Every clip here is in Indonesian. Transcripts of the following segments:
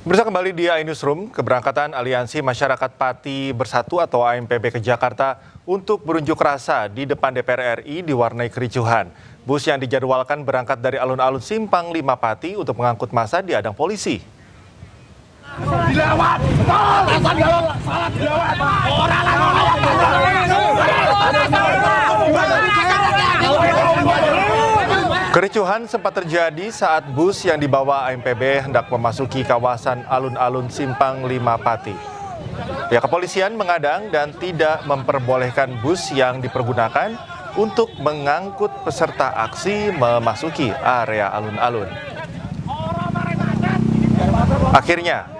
Bersama kembali di iNewsroom, keberangkatan Aliansi Masyarakat Pati Bersatu atau AMPB ke Jakarta untuk berunjuk rasa di depan DPR RI diwarnai kericuhan. Bus yang dijadwalkan berangkat dari alun-alun Simpang 5 Pati untuk mengangkut massa diadang polisi. Dilewat, salah dilewat. Kericuhan sempat terjadi saat bus yang dibawa AMPB hendak memasuki kawasan alun-alun Simpang 5 Pati. Pihak kepolisian mengadang dan tidak memperbolehkan bus yang dipergunakan untuk mengangkut peserta aksi memasuki area alun-alun. Akhirnya,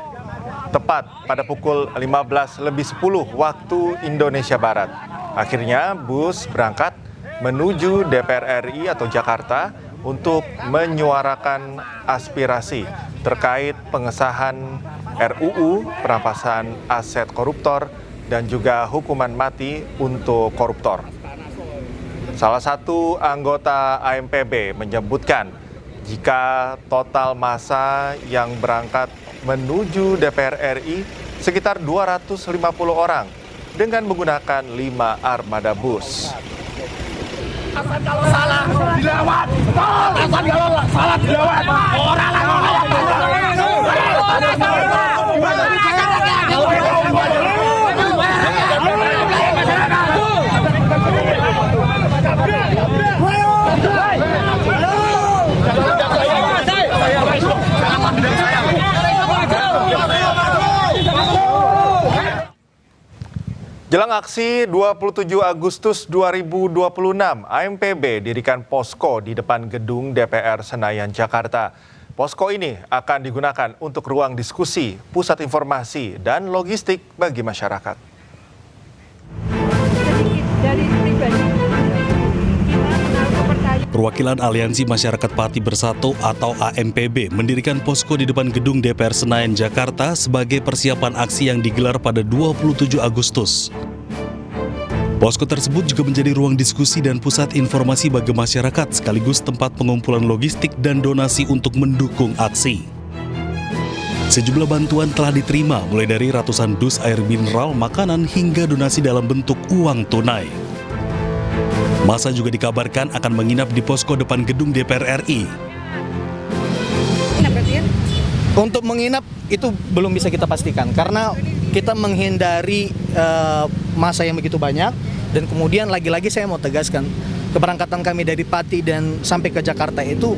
tepat pada pukul 15:10 waktu Indonesia Barat, akhirnya bus berangkat menuju DPR RI atau Jakarta untuk menyuarakan aspirasi terkait pengesahan RUU perampasan aset koruptor dan juga hukuman mati untuk koruptor. Salah satu anggota AMPB menyebutkan jika total massa yang berangkat menuju DPR RI sekitar 250 orang dengan menggunakan 5 armada bus. Kalau salah dilewat, kalau salah dilewat. Jelang aksi 27 Agustus 2026, AMPB dirikan posko di depan gedung DPR Senayan, Jakarta. Posko ini akan digunakan untuk ruang diskusi, pusat informasi, dan logistik bagi masyarakat. Perwakilan Aliansi Masyarakat Pati Bersatu atau AMPB mendirikan posko di depan gedung DPR Senayan, Jakarta sebagai persiapan aksi yang digelar pada 27 Agustus. Posko tersebut juga menjadi ruang diskusi dan pusat informasi bagi masyarakat sekaligus tempat pengumpulan logistik dan donasi untuk mendukung aksi. Sejumlah bantuan telah diterima mulai dari ratusan dus air mineral, makanan hingga donasi dalam bentuk uang tunai. Masa juga dikabarkan akan menginap di posko depan gedung DPR RI. Untuk menginap itu belum bisa kita pastikan karena kita menghindari masa yang begitu banyak, dan kemudian lagi-lagi saya mau tegaskan keberangkatan kami dari Pati dan sampai ke Jakarta itu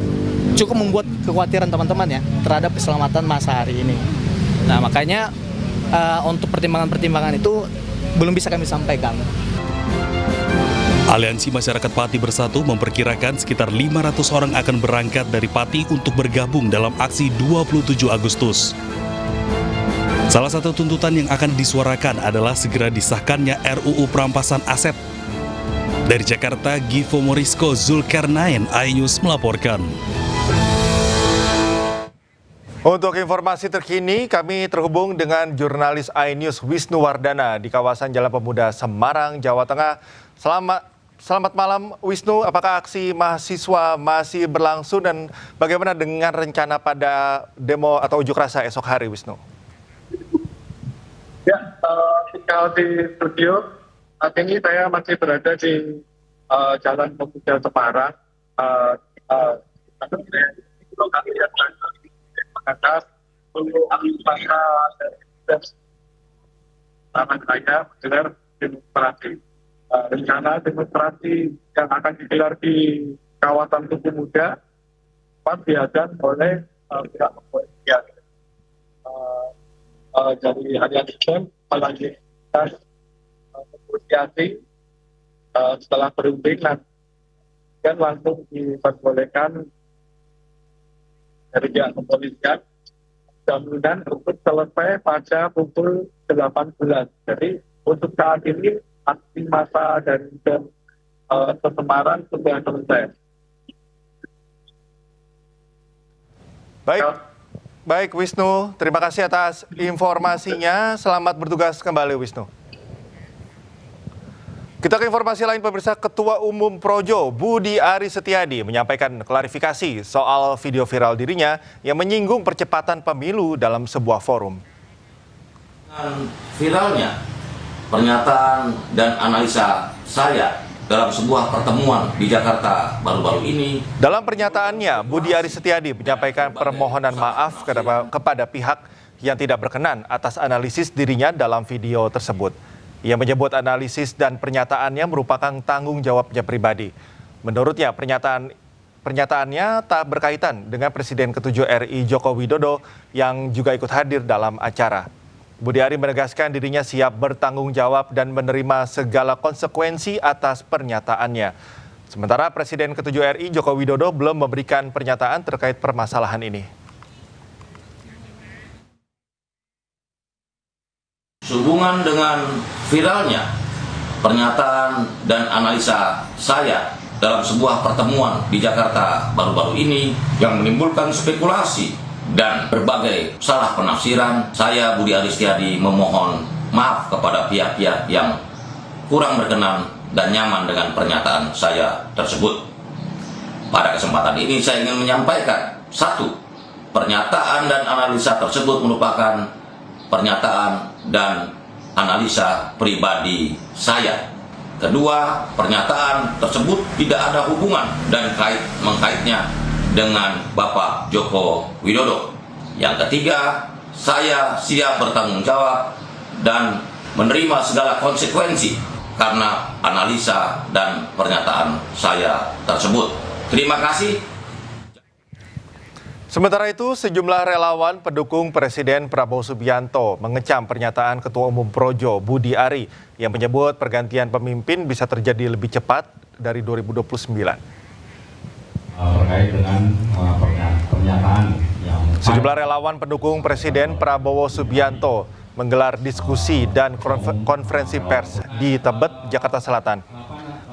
cukup membuat kekhawatiran teman-teman ya terhadap keselamatan masa hari ini. Nah makanya untuk pertimbangan-pertimbangan itu belum bisa kami sampaikan. Aliansi Masyarakat Pati Bersatu memperkirakan sekitar 500 orang akan berangkat dari Pati untuk bergabung dalam aksi 27 Agustus. Salah satu tuntutan yang akan disuarakan adalah segera disahkannya RUU perampasan aset. Dari Jakarta, Givo Morisko, Zulkarnain, iNews melaporkan. Untuk informasi terkini, kami terhubung dengan jurnalis iNews Wisnu Wardana di kawasan Jalan Pemuda Semarang, Jawa Tengah. Selamat malam Wisnu, apakah aksi mahasiswa masih berlangsung dan bagaimana dengan rencana pada demo atau unjuk rasa esok hari, Wisnu? Ya, tinggal di studio. Saat ini saya masih berada di Jalan Pemuda Semarang. Lokasi yang mengatas untuk masa taman raya menggelar demonstrasi. Rencana demonstrasi yang akan digelar di kawasan Tugu Muda dihadang oleh pihak kepolisian. Dari Aliansi melanjutkan negosiasi setelah berunding dan langsung diperbolehkan dari pihak kepolisian jaminan untuk selesai pada pukul 18. Jadi untuk saat ini aksi massa dari Semarang sudah selesai. Baik Wisnu, terima kasih atas informasinya. Selamat bertugas kembali Wisnu. Kita ke informasi lain pemirsa, Ketua Umum Projo Budi Aris Setiadi menyampaikan klarifikasi soal video viral dirinya yang menyinggung percepatan pemilu dalam sebuah forum. Dengan viralnya pernyataan dan analisa saya dalam sebuah pertemuan di Jakarta baru-baru ini. Dalam pernyataannya, Budi Aris Setiadi menyampaikan permohonan maaf kepada pihak yang tidak berkenan atas analisis dirinya dalam video tersebut. Ia menyebut analisis dan pernyataannya merupakan tanggung jawabnya pribadi. Menurutnya, pernyataannya tak berkaitan dengan Presiden ke-7 RI Joko Widodo yang juga ikut hadir dalam acara. Budi Ari menegaskan dirinya siap bertanggung jawab dan menerima segala konsekuensi atas pernyataannya. Sementara Presiden ke-7 RI Joko Widodo belum memberikan pernyataan terkait permasalahan ini. Sehubungan dengan viralnya pernyataan dan analisa saya dalam sebuah pertemuan di Jakarta baru-baru ini yang menimbulkan spekulasi dan berbagai salah penafsiran, saya Budi Aris Setiadi memohon maaf kepada pihak-pihak yang kurang berkenan dan nyaman dengan pernyataan saya tersebut. Pada kesempatan ini saya ingin menyampaikan, 1. Pernyataan dan analisa tersebut merupakan pernyataan dan analisa pribadi saya. 2. Pernyataan tersebut tidak ada hubungan dan mengkaitnya dengan Bapak Joko Widodo. Yang 3, saya siap bertanggung jawab dan menerima segala konsekuensi karena analisa dan pernyataan saya tersebut. Terima kasih. Sementara itu, sejumlah relawan pendukung Presiden Prabowo Subianto mengecam pernyataan Ketua Umum Projo Budi Ari yang menyebut pergantian pemimpin bisa terjadi lebih cepat dari 2029. Terkait dengan pernyataan yang sejumlah relawan pendukung Presiden Prabowo Subianto menggelar diskusi dan konferensi pers di Tebet, Jakarta Selatan.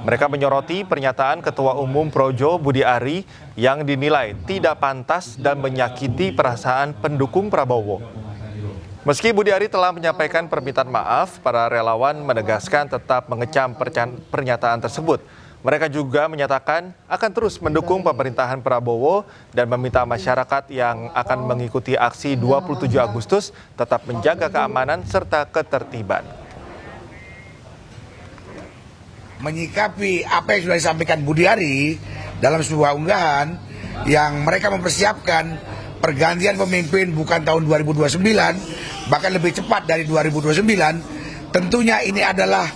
Mereka menyoroti pernyataan Ketua Umum Projo Budi Ari yang dinilai tidak pantas dan menyakiti perasaan pendukung Prabowo. Meski Budi Ari telah menyampaikan permintaan maaf, para relawan menegaskan tetap mengecam pernyataan tersebut. Mereka juga menyatakan akan terus mendukung pemerintahan Prabowo dan meminta masyarakat yang akan mengikuti aksi 27 Agustus tetap menjaga keamanan serta ketertiban. Menyikapi apa yang sudah disampaikan Budi Ari dalam sebuah unggahan yang mereka mempersiapkan pergantian pemimpin bukan tahun 2029, bahkan lebih cepat dari 2029, tentunya ini adalah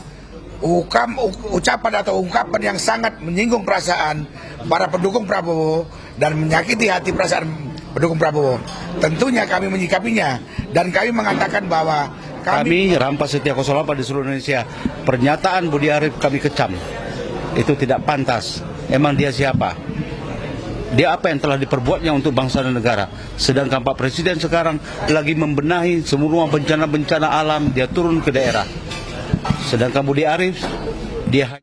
ucapan atau ungkapan yang sangat menyinggung perasaan para pendukung Prabowo dan menyakiti hati perasaan pendukung Prabowo. Tentunya kami menyikapinya dan kami mengatakan bahwa kami Rampas Setia 08 di seluruh Indonesia, pernyataan Budi Ari kami kecam. Itu tidak pantas. Emang dia siapa? Dia apa yang telah diperbuatnya untuk bangsa dan negara? Sedangkan Pak Presiden sekarang lagi membenahi semua bencana-bencana alam, dia turun ke daerah. Sedangkan Budi Ari, dia